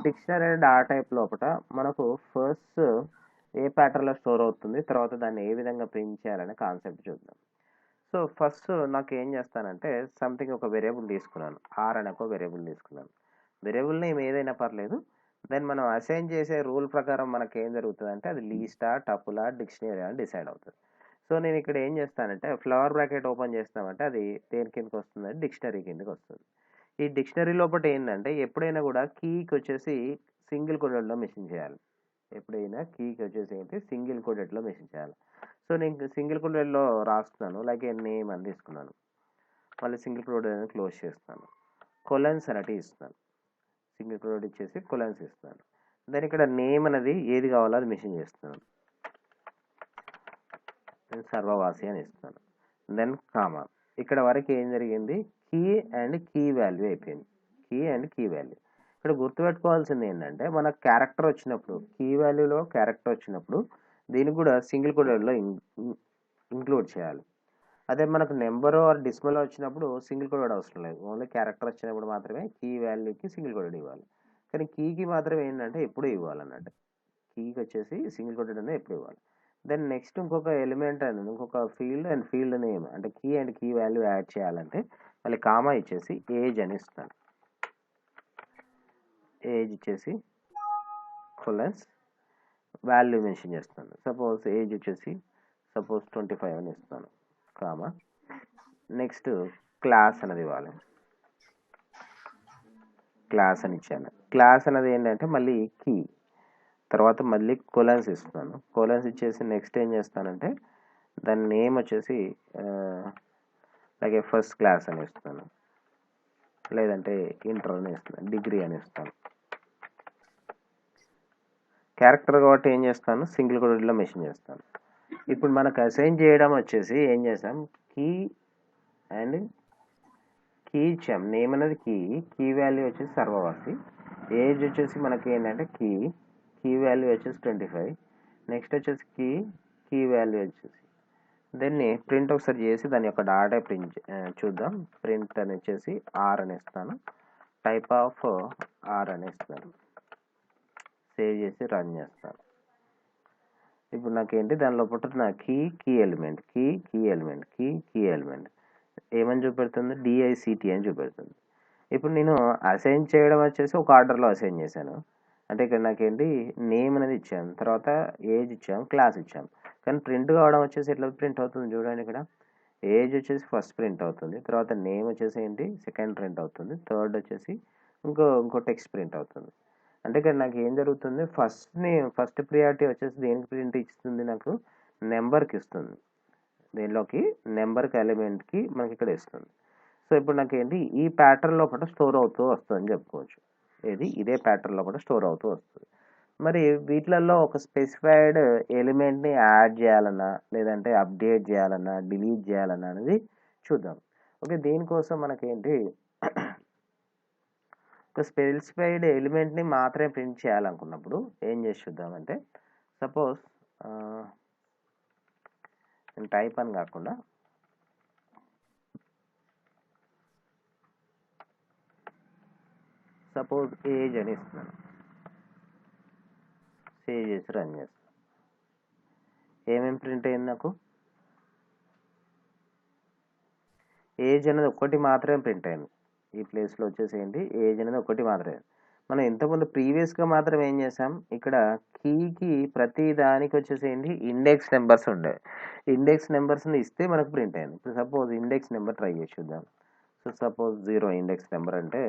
Dictionary data type లోపల మనకు first ఏ ప్యాటర్న్లో స్టోర్ అవుతుంది, తర్వాత దాన్ని ఏ విధంగా ప్రింట్ చేయాలనే కాన్సెప్ట్ చూద్దాం. సో ఫస్ట్ నాకు ఏం చేస్తానంటే సంథింగ్ ఒక వేరియబుల్ తీసుకున్నాను, ఆర్ అనే ఒక వేరియబుల్ తీసుకున్నాను. వేరియబుల్ నేమ్ ఏదైనా పర్లేదు. దెన్ మనం అసైన్ చేసే రూల్ ప్రకారం మనకి ఏం జరుగుతుంది అంటే అది లీస్టా టపులా డిక్షనరీ అని డిసైడ్ అవుతుంది. సో నేను ఇక్కడ ఏం చేస్తానంటే ఫ్లవర్ బ్రాకెట్ ఓపెన్ చేస్తామంటే అది దేని కిందకి వస్తుంది, డిక్షనరీ కిందకి వస్తుంది. ఈ డిక్షనరీ లోపల ఏంటంటే ఎప్పుడైనా కూడా కీకి వచ్చేసి సింగిల్ కోడెడ్లో మెన్షన్ చేయాలి. ఎప్పుడైనా కీకి వచ్చేసి ఏంటి సింగిల్ కోడెడ్లో మెన్షన్ చేయాలి. సో నేను సింగిల్ కోడెడ్లో రాస్తున్నాను, లైక్ నేమ్ అని తీసుకున్నాను. మళ్ళీ సింగిల్ కోడెడ్ అని క్లోజ్ చేస్తాను. కొలన్స్ అనేటివి ఇస్తాను. సింగిల్ కోడెడ్ ఇచ్చేసి కొలన్స్ ఇస్తాను. దాని ఇక్కడ నేమ్ అనేది ఏది కావాలో అది మెన్షన్ చేస్తున్నాను. నేను సర్వవాసి అని ఇస్తాను. Then comma. ఇక్కడ వరకు ఏం జరిగింది, కీ అండ్ కీ వాల్యూ అయిపోయింది. Key and key value. ఇక్కడ గుర్తుపెట్టుకోవాల్సింది ఏంటంటే మన క్యారెక్టర్ వచ్చినప్పుడు, కీ వాల్యూలో క్యారెక్టర్ వచ్చినప్పుడు దీనికి కూడా సింగిల్ కోడెడ్లో ఇంక్లూడ్ చేయాలి. అదే మనకు నెంబర్ ఆర్ డిస్మల్ వచ్చినప్పుడు సింగిల్ కోడెడ్ అవసరం లేదు, ఓన్లీ క్యారెక్టర్ వచ్చినప్పుడు మాత్రమే కీ వాల్యూకి సింగిల్ కోడెడ్ ఇవ్వాలి. కానీ కీకి మాత్రం ఏంటంటే ఎప్పుడు ఇవ్వాలన్నట్టు, కీకి వచ్చేసి సింగిల్ కోడెడ్ అనేది ఎప్పుడు ఇవ్వాలి. దెన్ నెక్స్ట్ ఇంకొక ఎలిమెంట్ అనేది ఇంకొక ఫీల్డ్ అండ్ ఫీల్డ్ నేమ్ అంటే key and key value add చేయాలంటే మళ్ళీ కామా ఇచ్చేసి ఏజ్ అని ఇస్తాను. ఏజ్ ఇచ్చేసి కొలన్స్ వాల్యూ మెన్షన్ చేస్తాను. సపోజ్ ఏజ్ వచ్చేసి 25 అని ఇస్తాను, కామా. నెక్స్ట్ క్లాస్ అనేది ఇవ్వాలి, క్లాస్ అని ఇచ్చాను. క్లాస్ అనేది ఏంటంటే మళ్ళీ కీ, తర్వాత మళ్ళీ కొలన్స్ ఇస్తున్నాను. కొలన్స్ ఇచ్చేసి నెక్స్ట్ ఏం చేస్తానంటే దాని నేమ్ వచ్చేసి అలాగే ఫస్ట్ క్లాస్ అని ఇస్తాను, లేదంటే ఇంటర్ అని ఇస్తాను, డిగ్రీ అని ఇస్తాను. క్యారెక్టర్ కాబట్టి ఏం చేస్తాను, సింగిల్ కోడెడ్లో మెన్షన్ చేస్తాను. ఇప్పుడు మనకు అసైన్ చేయడం వచ్చేసి ఏం చేసాం, కీ అండ్ కీ ఇచ్చాం. నేమ్ అనేది కీ, కీ వాల్యూ వచ్చేసి సర్వవాసి. ఏజ్ వచ్చేసి మనకి ఏంటంటే కీ, కీ వాల్యూ వచ్చేసి 25. నెక్స్ట్ వచ్చేసి కీ వాల్యూ వచ్చేసి దీన్ని ప్రింట్ ఒకసారి చేసి దాని యొక్క డాటా ప్రింట్ చూద్దాం. ప్రింట్ అని వచ్చేసి ఆర్ అని ఇస్తాను, టైప్ ఆఫ్ ఆర్ అని ఇస్తాను. సేవ్ చేసి రన్ చేస్తాను. ఇప్పుడు నాకేంటి దాని లోపల నా కీ ఎలిమెంట్, కీ ఎలిమెంట్ ఏమని చూపెడుతుంది, డిఐసిటి అని చూపెడుతుంది. ఇప్పుడు నేను అసైన్ చేయడం వచ్చేసి ఒక ఆర్డర్లో అసైన్ చేశాను. అంటే ఇక్కడ నాకేంటి నేమ్ అనేది ఇచ్చాను, తర్వాత ఏజ్ ఇచ్చాం, క్లాస్ ఇచ్చాం. కానీ ప్రింట్ కావడం వచ్చేసి ఎట్లా ప్రింట్ అవుతుంది చూడండి. ఇక్కడ ఏజ్ వచ్చేసి ఫస్ట్ ప్రింట్ అవుతుంది, తర్వాత నేమ్ వచ్చేసి ఏంటి సెకండ్ ప్రింట్ అవుతుంది, థర్డ్ వచ్చేసి ఇంకో టెక్స్ట్ ప్రింట్ అవుతుంది. అంటే ఇక్కడ నాకు ఏం జరుగుతుంది, ఫస్ట్ ప్రియారిటీ వచ్చేసి దేనికి ప్రింట్ ఇస్తుంది, నాకు నెంబర్కి ఇస్తుంది. దీనిలోకి నెంబర్కి ఎలిమెంట్కి మనకి ఇక్కడ ఇస్తుంది. సో ఇప్పుడు నాకు ఏంటి ఈ ప్యాటర్న్ లోపల స్టోర్ అవుతూ వస్తుంది అని చెప్పుకోవచ్చు. ఇదే ప్యాటర్న్ లోపల స్టోర్ అవుతూ వస్తుంది. మరి వీటిలలో ఒక స్పెసిఫైడ్ ఎలిమెంట్ని యాడ్ చేయాలన్నా, లేదంటే అప్డేట్ చేయాలన్నా, డిలీట్ చేయాలన్నా అనేది చూద్దాం. ఓకే, దీనికోసం మనకేంటి ఒక స్పెసిఫైడ్ ఎలిమెంట్ని మాత్రమే ప్రింట్ చేయాలనుకున్నప్పుడు ఏం చేసి చూద్దామంటే, సపోజ్ నేను టైప్ అని కాకుండా సపోజ్ ఏజ్ అని ఇస్తున్నాను, సేవ్ చేసి రన్ చేస్తాను. ఏమేమి ప్రింట్ అయింది, నాకు ఏజ్ అనేది ఒక్కటి మాత్రమే ప్రింట్ అయింది. ఈ ప్లేస్లో వచ్చేసి ఏంటి ఏజ్ అనేది ఒకటి మాత్రమే. మనం ఇంతకుముందు ప్రీవియస్గా మాత్రం ఏం చేసాం, ఇక్కడ కీకి ప్రతి దానికి వచ్చేసి ఏంటి ఇండెక్స్ నెంబర్స్ ఉండే. ఇండెక్స్ నెంబర్స్ని ఇస్తే మనకు ప్రింట్ అయింది. ఇప్పుడు సపోజ్ ఇండెక్స్ నెంబర్ ట్రై చేసి చూద్దాం. సో సపోజ్ 0 ఇండెక్స్ నెంబర్ అంటే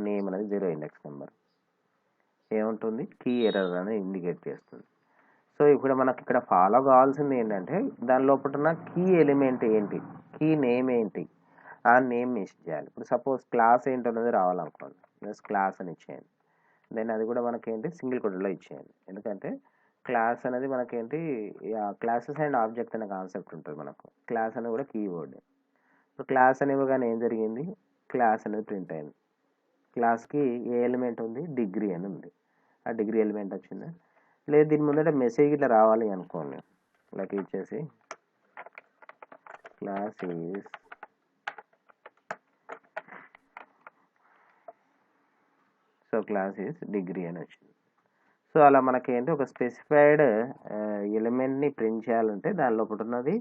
నేమ్ అనేది 0 ఇండెక్స్ నెంబర్ ఏముంటుంది, కీ ఎర్రర్ అనేది ఇండికేట్ చేస్తుంది. సో ఇప్పుడు మనకి ఇక్కడ ఫాలో కావాల్సింది ఏంటంటే దాని లోపల కీ ఎలిమెంట్ ఏంటి, కీ నేమ్ ఏంటి, ఆ నేమ్ మెన్షన్ చేయాలి. ఇప్పుడు సపోజ్ క్లాస్ ఏంటనేది రావాలనుకోండి, జస్ట్ క్లాస్ అని ఇచ్చేయండి. దెన్ అది కూడా మనకేంటి సింగిల్ కోడెడ్లో ఇచ్చేయండి. ఎందుకంటే క్లాస్ అనేది మనకేంటి క్లాసెస్ అండ్ ఆబ్జెక్ట్ అనే కాన్సెప్ట్ ఉంటుంది మనకు. క్లాస్ అనేది కూడా కీవర్డ్. ఇప్పుడు క్లాస్ అని ఇవ్వగానే ఏం జరిగింది, క్లాస్ అనేది ప్రింట్ అయింది. క్లాస్కి ఏ ఎలిమెంట్ ఉంది, డిగ్రీ అని ఉంది. ఆ డిగ్రీ ఎలిమెంట్ వచ్చిందా, లేదు దీని ముందట మెసేజ్ ఇట్లా రావాలి అనుకోండి, లైక్ ఇచ్చేసి class is so class is degree అని వచ్చింది. సో అలా మనకి ఏంటి ఒక స్పెసిఫైడ్ ఎలిమెంట్ని ప్రింట్ చేయాలంటే దాని లోపల ఉన్నది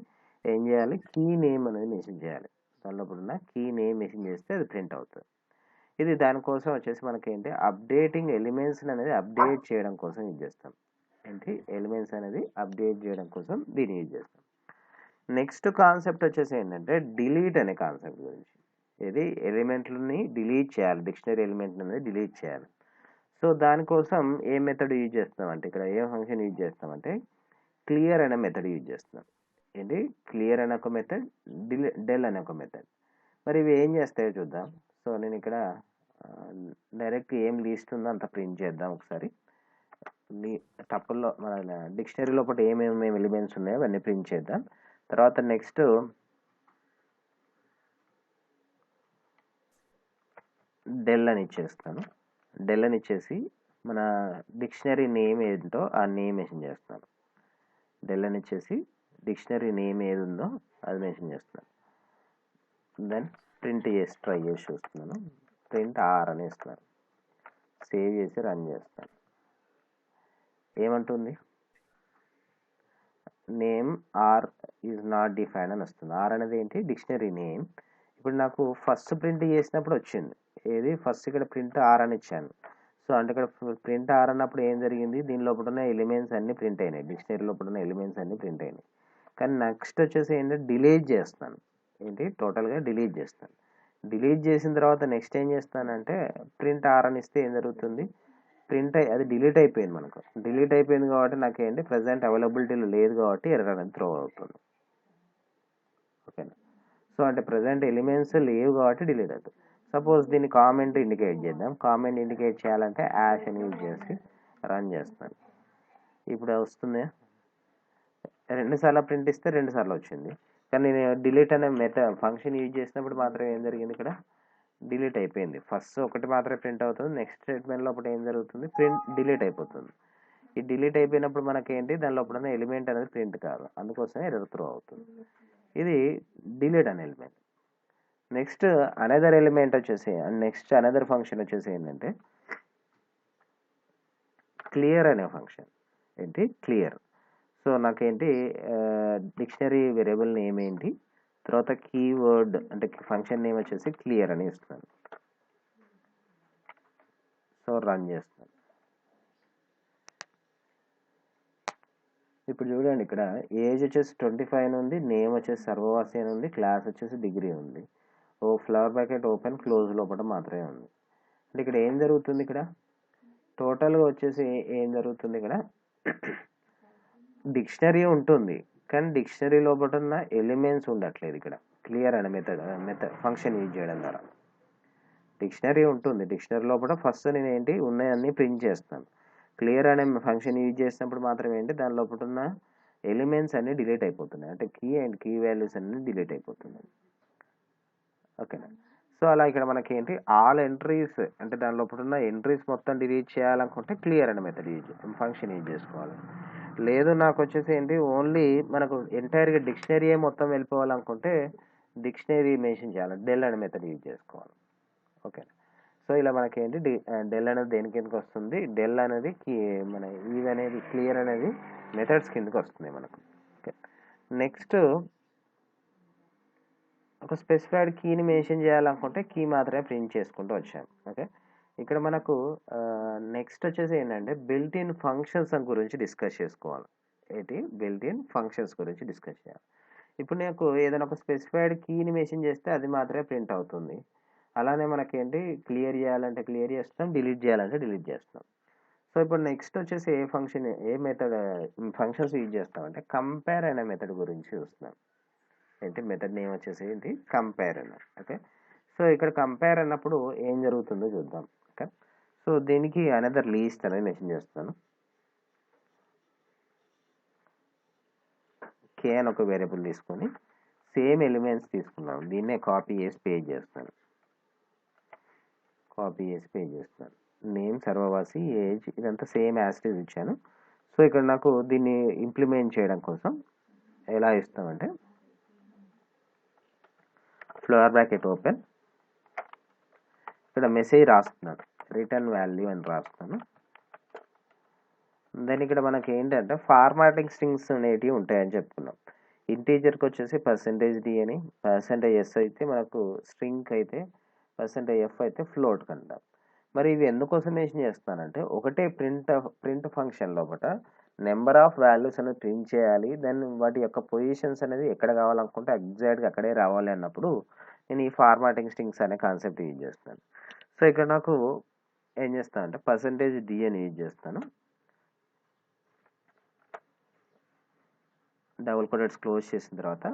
ఏం చేయాలి, కీ నేమ్ అనేది మెన్షన్ చేయాలి. దాని లోపల ఉన్న కీ నేమ్ మెన్షన్ చేస్తే అది ప్రింట్ అవుతుంది. ఇది దానికోసం వచ్చేసి మనకి ఏంటి అప్డేటింగ్ ఎలిమెంట్స్ అనేది అప్డేట్ చేయడం కోసం యూజ్ చేస్తాం. ఏంటి ఎలిమెంట్స్ అనేది అప్డేట్ చేయడం కోసం దీన్ని యూజ్ చేస్తాం. నెక్స్ట్ కాన్సెప్ట్ వచ్చేసి ఏంటంటే డిలీట్ అనే కాన్సెప్ట్ గురించి. ఇది ఎలిమెంట్లని డిలీట్ చేయాలి, డిక్షనరీ ఎలిమెంట్ అనేది డిలీట్ చేయాలి. సో దానికోసం ఏ మెథడ్ యూజ్ చేస్తామంటే ఇక్కడ ఏ ఫంక్షన్ యూజ్ చేస్తామంటే క్లియర్ అనే మెథడ్ యూజ్ చేస్తాం. ఏంటి క్లియర్ అనే ఒక మెథడ్, డెల్ అనే ఒక మెథడ్. మరి ఇవి ఏం చేస్తాయో చూద్దాం. సో నేను ఇక్కడ డైరెక్ట్ ఏం లిస్ట్ ఉందో అంత ప్రింట్ చేద్దాం ఒకసారి. టపుల్లో మన డిక్షనరీ లోపల ఏమేమి ఎలిమెంట్స్ ఉన్నాయో అవన్నీ ప్రింట్ చేద్దాం. తర్వాత నెక్స్ట్ డెల్ అని ఇచ్చేస్తాను. డెల్ అని ఇచ్చేసి మన డిక్షనరీ నేమ్ ఏంటో ఆ నేమ్ మెన్షన్ చేస్తాను. డెల్ అని ఇచ్చేసి డిక్షనరీ నేమ్ ఏది ఉందో అది మెన్షన్ చేస్తున్నాను. దెన్ ప్రింట్ చేసి ట్రై చేసి చూస్తున్నాను. ప్రింట్ ఆర్ అని ఇస్తున్నాను. సేవ్ చేసి రన్ చేస్తాను. ఏమంటుంది, name or is not defined అని వస్తుంది. ఆర్ అనేది ఏంటి, డిక్షనరీ నేమ్. ఇప్పుడు నాకు ఫస్ట్ ప్రింట్ చేసినప్పుడు వచ్చింది ఏది, ఫస్ట్ ఇక్కడ ప్రింట్ ఆర్ అని ఇచ్చాను. సో అంటే ఇక్కడ ప్రింట్ ఆర్ అన్నప్పుడు ఏం జరిగింది, దీని లోపల ఉన్న ఎలిమెంట్స్ అన్ని ప్రింట్ అయినాయి, డిక్షనరీ లోపల ఉన్న ఎలిమెంట్స్ అన్ని ప్రింట్ అయినాయి. కానీ నెక్స్ట్ వచ్చేసి ఏంటంటే డిలీట్ చేస్తాను. ఏంటి టోటల్గా డిలీట్ చేస్తాను. డిలీట్ చేసిన తర్వాత నెక్స్ట్ ఏం చేస్తానంటే ప్రింట్ ఆర్ అని ఇస్తే ఏం జరుగుతుంది, ప్రింట్ అది డిలీట్ అయిపోయింది. మనకు డిలీట్ అయిపోయింది కాబట్టి నాకు ఏంటి ప్రజెంట్ అవైలబిలిటీలో లేదు కాబట్టి ఎర్రర్ అనేది త్రో అవుతుంది. ఓకేనా. సో అంటే ప్రజెంట్ ఎలిమెంట్స్ లేవు కాబట్టి డిలీట్ అవుతుంది. సపోజ్ దీన్ని కామెంట్ ఇండికేట్ చేద్దాం. కామెంట్ ఇండికేట్ చేయాలంటే యాష్ అని యూజ్ చేసి రన్ చేస్తాను. ఇప్పుడు వస్తుంది, 2 సార్లు ప్రింట్ ఇస్తే 2 సార్లు వచ్చింది. కానీ నేను డిలీట్ అనే ఫంక్షన్ యూజ్ చేసినప్పుడు మాత్రం ఏం జరిగింది, ఇక్కడ డిలీట్ అయిపోయింది. ఫస్ట్ ఒకటి మాత్రమే ప్రింట్ అవుతుంది, నెక్స్ట్ స్టేట్మెంట్ లోపల ఏం జరుగుతుంది, ప్రింట్ డిలీట్ అయిపోతుంది. ఈ డిలీట్ అయిపోయినప్పుడు మనకేంటి దాని లోపల ఎలిమెంట్ అనేది ప్రింట్ కాదు, అందుకోసమే ఎర్రర్ త్రో అవుతుంది. ఇది డిలీట్ అనే ఎలిమెంట్. నెక్స్ట్ అనదర్ ఎలిమెంట్ వచ్చేసి నెక్స్ట్ అనదర్ ఫంక్షన్ వచ్చేసి ఏంటంటే క్లియర్ అనే ఫంక్షన్. ఏంటి క్లియర్. సో నాకేంటి డిక్షనరీ వేరియబుల్ నేమ్ ఏంటి, తర్వాత కీవర్డ్ అంటే ఫంక్షన్ నేమ్ వచ్చేసి క్లియర్ అని ఇస్తున్నాను. సో రన్ చేస్తాను. ఇప్పుడు చూడండి, ఇక్కడ ఏజ్ వచ్చేసి 25 అని ఉంది, నేమ్ వచ్చేసి సర్వవాసి అని ఉంది, క్లాస్ వచ్చేసి డిగ్రీ ఉంది. ఫ్లవర్ బ్రాకెట్ ఓపెన్ క్లోజ్ లోపల మాత్రమే ఉంది. అంటే ఇక్కడ ఏం జరుగుతుంది, ఇక్కడ టోటల్గా వచ్చేసి ఏం జరుగుతుంది, ఇక్కడ డిక్షనరీ ఉంటుంది కానీ డిక్షనరీ లోపల ఉన్న ఎలిమెంట్స్ ఉండట్లేదు. ఇక్కడ క్లియర్ అనే మెథడ్ ఫంక్షన్ యూజ్ చేయడం ద్వారా డిక్షనరీ ఉంటుంది. డిక్షనరీ లోపల ఫస్ట్ నేను ఏంటి ఉన్నాయన్నీ ప్రింట్ చేస్తాను. క్లియర్ అనే ఫంక్షన్ యూజ్ చేసినప్పుడు మాత్రం ఏంటి దాని లోపల ఉన్న ఎలిమెంట్స్ అన్ని డిలీట్ అయిపోతున్నాయి, అంటే కీ అండ్ కీ వాల్యూస్ అన్ని డిలీట్ అయిపోతున్నాయి. ఓకేనా. సో అలా ఇక్కడ మనకి ఏంటి ఆల్ ఎంట్రీస్ అంటే దాని లోపల ఉన్న ఎంట్రీస్ మొత్తం డిలీట్ చేయాలనుకుంటే క్లియర్ అనే మెథడ్ ఫంక్షన్ యూజ్ చేసుకోవాలి. లేదు నాకు వచ్చేసి ఏంటి ఓన్లీ మనకు ఎంటైర్గా డిక్షనరీ మొత్తం వెళ్ళిపోవాలనుకుంటే డిక్షనరీ మెన్షన్ చేయాలి, డెల్ అనే మెథడ్ యూజ్ చేసుకోవాలి. ఓకే. సో ఇలా మనకి ఏంటి డెల్ అనేది దేని కిందకి వస్తుంది, డెల్ అనేది మన ఇది అనేది క్లియర్ అనేది మెథడ్స్ కిందకి వస్తుంది మనకు. ఓకే. నెక్స్ట్ ఒక స్పెసిఫైడ్ కీని మెన్షన్ చేయాలనుకుంటే కీ మాత్రమే ప్రింట్ చేసుకుంటూ వచ్చాం. ఓకే. ఇక్కడ మనకు నెక్స్ట్ వచ్చేసి ఏంటంటే బిల్ట్ ఇన్ ఫంక్షన్స్ గురించి డిస్కస్ చేసుకోవాలి. ఏంటి బిల్ట్ ఇన్ ఫంక్షన్స్ గురించి డిస్కస్ చేయాలి. ఇప్పుడు నాకు ఏదైనా ఒక స్పెసిఫైడ్ కీని మెన్షన్ చేస్తే అది మాత్రమే ప్రింట్ అవుతుంది. అలానే మనకేంటి క్లియర్ చేయాలంటే క్లియర్ చేస్తాం, డిలీట్ చేయాలంటే డిలీట్ చేస్తాం. సో ఇప్పుడు నెక్స్ట్ వచ్చేసి ఏ ఫంక్షన్ ఏ మెథడ్ ఫంక్షన్స్ యూజ్ చేస్తామంటే కంపేర్ అనే మెథడ్ గురించి చూస్తున్నాం. ఏంటి మెథడ్ నేమ్ వచ్చేసి ఏంటి కంపేర్ అన్న. ఓకే. సో ఇక్కడ కంపేర్ అన్నప్పుడు ఏం జరుగుతుందో చూద్దాం. ఓకే. సో దీనికి అనదర్ లీస్ట్ అనేది మెన్షన్ చేస్తాను. కే అని ఒక వేరియబుల్ తీసుకొని సేమ్ ఎలిమెంట్స్ తీసుకున్నాను, దీన్నే కాపీ చేసి పేజ్ చేస్తాను. కాపీ చేసి పేజ్ చేస్తాను. నేమ్ సర్వవాసి ఏజ్ ఇదంతా సేమ్ యాస్టీస్ ఇచ్చాను. సో ఇక్కడ నాకు దీన్ని ఇంప్లిమెంట్ చేయడం కోసం ఎలా ఇస్తామంటే ఫ్లవర్ బ్రాకెట్ ఓపెన్, ఇక్కడ మెసేజ్ రాస్తున్నాను. రిటర్న్ వాల్యూ అని రాస్తాను. దెన్ ఇక్కడ మనకి ఏంటంటే ఫార్మాటింగ్ స్ట్రింగ్స్ అనేటివి ఉంటాయని చెప్పుకున్నాం. ఇంటీజర్కి వచ్చేసి %d అని, %s అయితే మనకు స్ట్రింగ్ అయితే, %f అయితే ఫ్లోట్ కంటాం. మరి ఇవి ఎందుకోసం మెన్షన్ చేస్తానంటే ఒకటే ప్రింట్ ఫంక్షన్ లోపల నెంబర్ ఆఫ్ వాల్యూస్ అనేది ప్రింట్ చేయాలి. దెన్ వాటి యొక్క పొజిషన్స్ అనేది ఎక్కడ కావాలనుకుంటే ఎగ్జాక్ట్గా అక్కడే రావాలి అన్నప్పుడు నేను ఈ ఫార్మాటింగ్ స్ట్రింగ్స్ అనే కాన్సెప్ట్ యూజ్ చేస్తాను. సో ఇక్కడ నాకు ఏం చేస్తానంటే %d అని యూజ్ చేస్తాను. డబుల్ కోటెడ్స్ క్లోజ్ చేసిన తర్వాత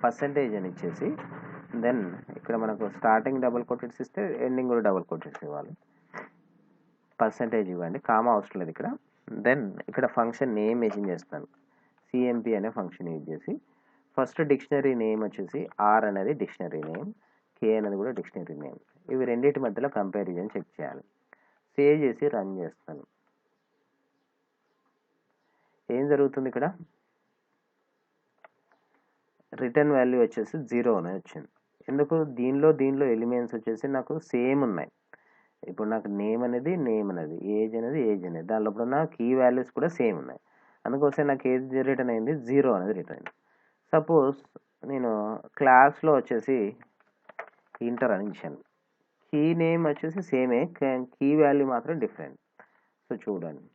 పర్సంటేజ్ అని ఇచ్చేసి దెన్ ఇక్కడ మనకు స్టార్టింగ్ డబుల్ కోటెడ్స్ ఇస్తే ఎండింగ్ కూడా డబుల్ కోటెడ్స్ ఇవ్వాలి. పర్సంటేజ్ ఇవ్వండి, కామా అవసరం లేదు ఇక్కడ. దెన్ ఇక్కడ ఫంక్షన్ నేమ్ మెన్షన్ చేస్తాను. CMP అనే ఫంక్షన్ యూజ్ చేసి ఫస్ట్ డిక్షనరీ నేమ్ వచ్చేసి R అనేది డిక్షనరీ నేమ్, K అనేది కూడా డిక్షనరీ నేమ్. ఇవి రెండింటి మధ్యలో కంపారిజన్ చెక్ చేయాలి. సేవ్ చేసి రన్ చేస్తాను. ఏం జరుగుతుంది ఇక్కడ? రిటర్న్ వాల్యూ వచ్చేసి 0 అని వచ్చింది. ఎందుకు? దీనిలో ఎలిమెంట్స్ వచ్చేసి నాకు సేమ్ ఉన్నాయి. ఇప్పుడు నాకు నేమ్ అనేది ఏజ్ అనేది దాని లోపల ఉన్న కీ వాల్యూస్ కూడా సేమ్ ఉన్నాయి. అందుకోసం నాకు ఏది రిటర్న్ అయింది? 0 అనేది రిటర్న్ అయింది. సపోజ్ నేను క్లాస్లో వచ్చేసి ఇంటర్ అని ఇచ్చాను. కీ నేమ్ వచ్చేసి సేమే, కీ వాల్యూ మాత్రం డిఫరెంట్. సో చూడండి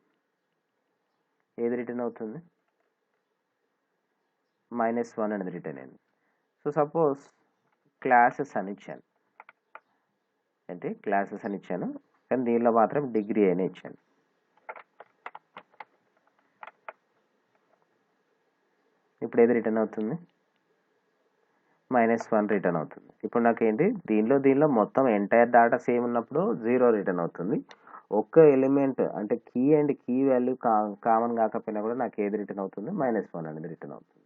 ఏది రిటర్న్ అవుతుంది? -1 అనేది రిటర్న్ అయింది. సో సపోజ్ క్లాసెస్ అని ఇచ్చాను, కానీ దీనిలో మాత్రం డిగ్రీ అని ఇచ్చాను. ఇప్పుడు ఏది రిటర్న్ అవుతుంది? -1 రిటర్న్ అవుతుంది. ఇప్పుడు నాకు ఏంటి? దీనిలో మొత్తం ఎంటైర్ డేటా సేమ్ ఉన్నప్పుడు 0 రిటర్న్ అవుతుంది. ఒక్క ఎలిమెంట్ అంటే key and key value common కాకపోయినా కూడా నాకు ఏది రిటర్న్ అవుతుంది? -1 అనేది రిటర్న్ అవుతుంది.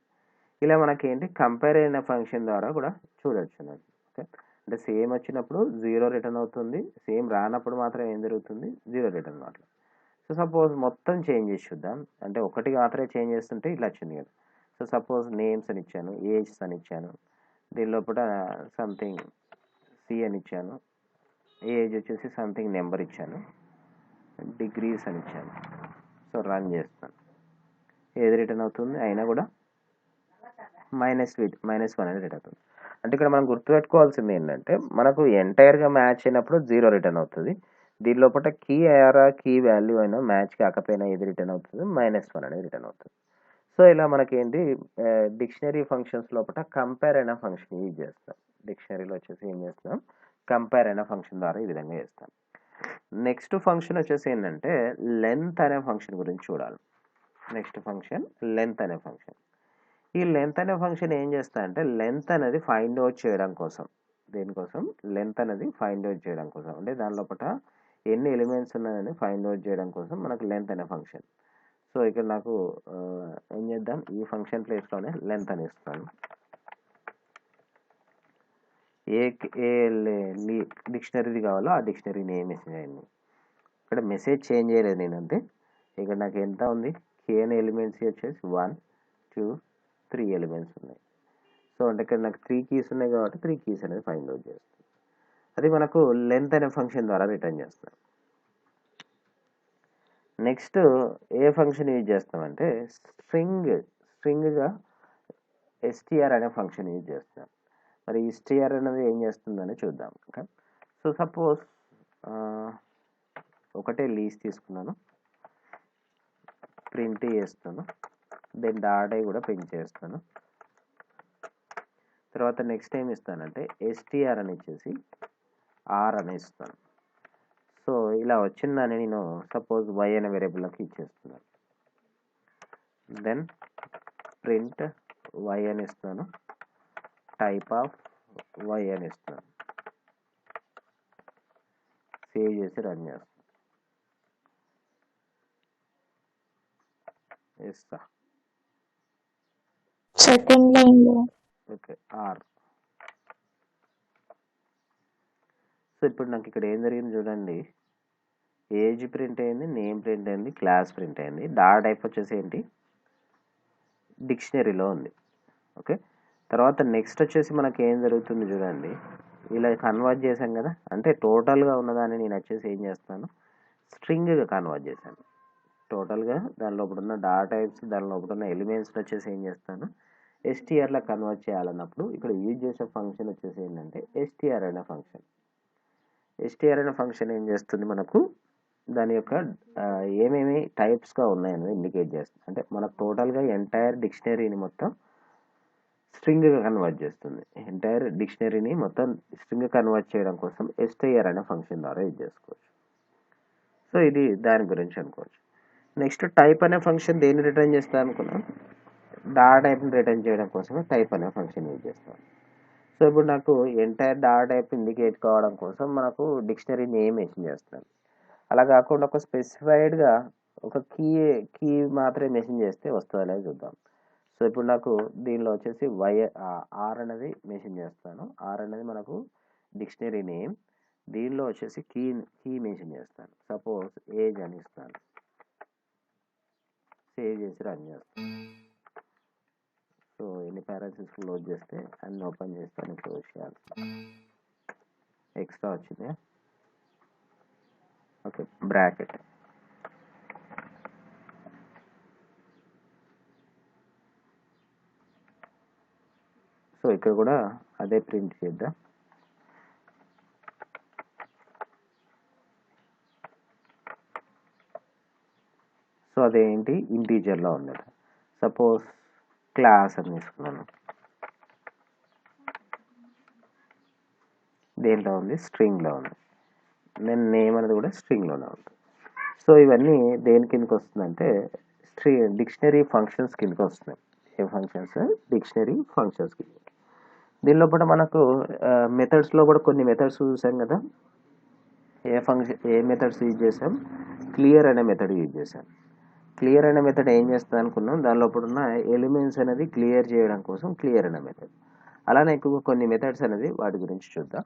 ఇలా మనకి ఏంటి కంపేర్ అయిన ఫంక్షన్ ద్వారా కూడా చూడొచ్చు. ఓకే, అంటే సేమ్ వచ్చినప్పుడు 0 రిటర్న్ అవుతుంది, సేమ్ రానప్పుడు మాత్రం ఏం జరుగుతుంది? 0 రిటర్న్ అవుతుంది. సో సపోజ్ మొత్తం చేంజ్ చేసి చూద్దాం. అంటే ఒకటి మాత్రమే చేంజ్ చేస్తుంటే ఇట్లా వచ్చింది కదా. సో సపోజ్ నేమ్స్ అని ఇచ్చాను, ఏజ్స్ అని ఇచ్చాను, దీని లోపల సంథింగ్ C అని ఇచ్చాను, ఏజ్ వచ్చేసి సంథింగ్ నెంబర్ ఇచ్చాను, డిగ్రీస్ అని ఇచ్చాను. సో రన్ చేస్తాను. ఏది రిటర్న్ అవుతుంది? అయినా కూడా -1 అనేది రిటర్న్ అవుతుంది. అంటే ఇక్కడ మనం గుర్తుపెట్టుకోవాల్సింది ఏంటంటే మనకు ఎంటైర్గా మ్యాచ్ అయినప్పుడు 0 రిటర్న్ అవుతుంది. దీని లోపల కీ వాల్యూ అయినా మ్యాచ్ కాకపోయినా ఏది రిటర్న్ అవుతుంది? -1 అనేది రిటర్న్ అవుతుంది. సో ఇలా మనకేంటి డిక్షనరీ ఫంక్షన్స్ లోపల కంపేర్ అయిన ఫంక్షన్ యూజ్ చేస్తాం. డిక్షనరీలో వచ్చేసి ఏం చేస్తాం? కంపేర్ అయిన ఫంక్షన్ ద్వారా ఈ విధంగా చేస్తాం. నెక్స్ట్ ఫంక్షన్ వచ్చేసి ఏంటంటే లెంత్ అనే ఫంక్షన్ గురించి చూడాలి. నెక్స్ట్ ఫంక్షన్ లెంత్ అనే ఫంక్షన్. ఈ లెంత్ అనే ఫంక్షన్ ఏం చేస్తా అంటే లెంత్ అనేది ఫైండ్ అవుట్ చేయడం కోసం, దేనికోసం? లెంత్ అనేది ఫైండ్ అవుట్ చేయడం కోసం, అంటే దాని లోపల ఎన్ని ఎలిమెంట్స్ ఉన్నాయని ఫైండ్ అవుట్ చేయడం కోసం మనకు లెంత్ అనే ఫంక్షన్. సో ఇక్కడ నాకు ఏం చేద్దాం? ఈ ఫంక్షన్ ప్లేస్లోనే లెంత్ అని ఇస్తాను. ఏ డిక్షనరీ కావాలో ఆ డిక్షనరీ నేమ్ మెసేజ్ అయింది. ఇక్కడ మెసేజ్ చేంజ్ చేయలేదు నేను అంతే. ఇక్కడ నాకు ఎంత ఉంది? K అనే ఎలిమెంట్స్ వచ్చేసి 1, 2, 3 ఎలిమెంట్స్ ఉన్నాయి. సో అంటే ఇక్కడ నాకు 3 కీస్ ఉన్నాయి కాబట్టి 3 కీస్ అనేది ఫైండ్ అవుట్ చేస్తాను. అది మనకు లెంత్ అనే ఫంక్షన్ ద్వారా రిటర్న్ చేస్తాం. నెక్స్ట్ ఏ ఫంక్షన్ యూజ్ చేస్తామంటే స్ట్రింగ్గా str అనే ఫంక్షన్ యూజ్ చేస్తాం. మరి str అనేది ఏం చేస్తుందని చూద్దాం. ఓకే, సో సపోజ్ ఒకటే లీస్ట్ తీసుకున్నాను, ప్రింట్ చేస్తాను, దెన్ డాట్ కూడా ప్రింట్ చేస్తాను. తర్వాత నెక్స్ట్ ఏం ఇస్తానంటే str అని ఇచ్చేసి R అని ఇస్తాను. సో ఇలా వచ్చిందని నేను సపోజ్ y అనే వేరియబుల్లోకి ఇచ్చేస్తున్నాను. దెన్ ప్రింట్ y అని ఇస్తాను, టైప్ ఆఫ్ y అని ఇస్తాను. సేవ్ చేసి రన్ చేస్తాను. ఇస్తా సెకండ్ లైన్ లో. Okay, R. సో ఇప్పుడు నాకు ఇక్కడ ఏం జరిగింది చూడండి. ఏజ్ ప్రింట్ అయింది, నేమ్ ప్రింట్ అయింది, క్లాస్ ప్రింట్ అయింది. డాట్ టైప్ వచ్చేసి ఏంటి? డిక్షనరీలో ఉంది. ఓకే, తర్వాత నెక్స్ట్ వచ్చేసి మనకి ఏం జరుగుతుంది చూడండి. ఇలా కన్వర్ట్ చేశాం కదా, అంటే టోటల్గా ఉన్నదాన్ని నేను వచ్చేసి ఏం చేస్తాను, స్ట్రింగ్గా కన్వర్ట్ చేశాను. టోటల్గా దాని లోపల ఉన్న డాటా టైప్స్, దాని లోపల ఉన్న ఎలిమెంట్స్ని వచ్చేసి ఏం చేస్తాను, ఎస్టీఆర్లో కన్వర్ట్ చేయాలన్నప్పుడు ఇక్కడ యూజ్ చేసే ఫంక్షన్ వచ్చేసి ఏంటంటే ఎస్టీఆర్ అనే ఫంక్షన్. ఎస్టీఆర్ అనే ఫంక్షన్ ఏం చేస్తుంది, మనకు దాని యొక్క ఏమేమి టైప్స్గా ఉన్నాయని ఇండికేట్ చేస్తుంది. అంటే మనకు టోటల్గా ఎంటైర్ డిక్షనరీని మొత్తం స్ట్రింగ్గా కన్వర్ట్ చేస్తుంది. ఎంటైర్ డిక్షనరీని మొత్తం స్ట్రింగ్ కన్వర్ట్ చేయడం కోసం ఎస్టీఆర్ అనే ఫంక్షన్ ద్వారా యూజ్ చేసుకోవచ్చు. సో ఇది దాని గురించి అనుకోవచ్చు. నెక్స్ట్ టైప్ అనే ఫంక్షన్ దేన్ని రిటర్న్ చేస్తాను అనుకున్నాం, డాటా టైప్ని రిటర్న్ చేయడం కోసమే టైప్ అనే ఫంక్షన్ యూజ్ చేస్తాం. సో ఇప్పుడు నాకు ఎంటైర్ డాటా టైప్ ఇండికేట్ కావడం కోసం మనకు డిక్షనరీ నేమ్ మెన్షన్ చేస్తాను. అలా కాకుండా ఒక స్పెసిఫైడ్గా ఒక కీ మాత్రమే మెన్షన్ చేస్తే వస్తుందా లేదా చూద్దాం. సో ఇప్పుడు నాకు దీనిలో వచ్చేసి ఆర్ అనేది మెన్షన్ చేస్తాను. ఆర్ అనేది మనకు డిక్షనరీ నేమ్. దీనిలో వచ్చేసి కీ మెన్షన్ చేస్తాను. సపోజ్ ఏజ్ అని ఇస్తాను. సేవ్ చేసి రన్ చేస్తాను. సో ఎన్ని పారాగ్రాఫ్స్ క్లోజ్ చేస్తే అన్ని ఓపెన్ చేస్తాను. క్లోజ్ చేయాలి. ఎక్స్ట్రా వచ్చింది. Okay, bracket. సో ఇక్కడ కూడా అదే ప్రింట్ చేద్దాం. సో అదేంటి, ఇంటీజర్లో ఉన్నది. సపోజ్ క్లాస్ అని తీసుకున్నాను. దేంట్లో ఉంది, స్ట్రింగ్లో ఉంది. నేను నేమ్ అనేది కూడా స్ట్రింగ్లోనే ఉంది. సో ఇవన్నీ దేని కిందకి వస్తుందంటే డిక్షనరీ ఫంక్షన్స్ కిందకి వస్తున్నాయి. ఏ ఫంక్షన్స్, డిక్షనరీ ఫంక్షన్స్ కింద. దీనిలో కూడా మనకు మెథడ్స్లో కూడా కొన్ని మెథడ్స్ చూసాం కదా. ఏ మెథడ్స్ యూజ్ చేసాం, క్లియర్ అనే మెథడ్ యూజ్ చేసాం. క్లియర్ అనే మెథడ్ ఏం చేస్తాం అనుకున్నాం, దాని లోపల ఉన్న ఎలిమెంట్స్ అనేది క్లియర్ చేయడం కోసం క్లియర్ అనే మెథడ్. అలానే ఎక్కువ కొన్ని మెథడ్స్ అనేది వాటి గురించి చూద్దాం.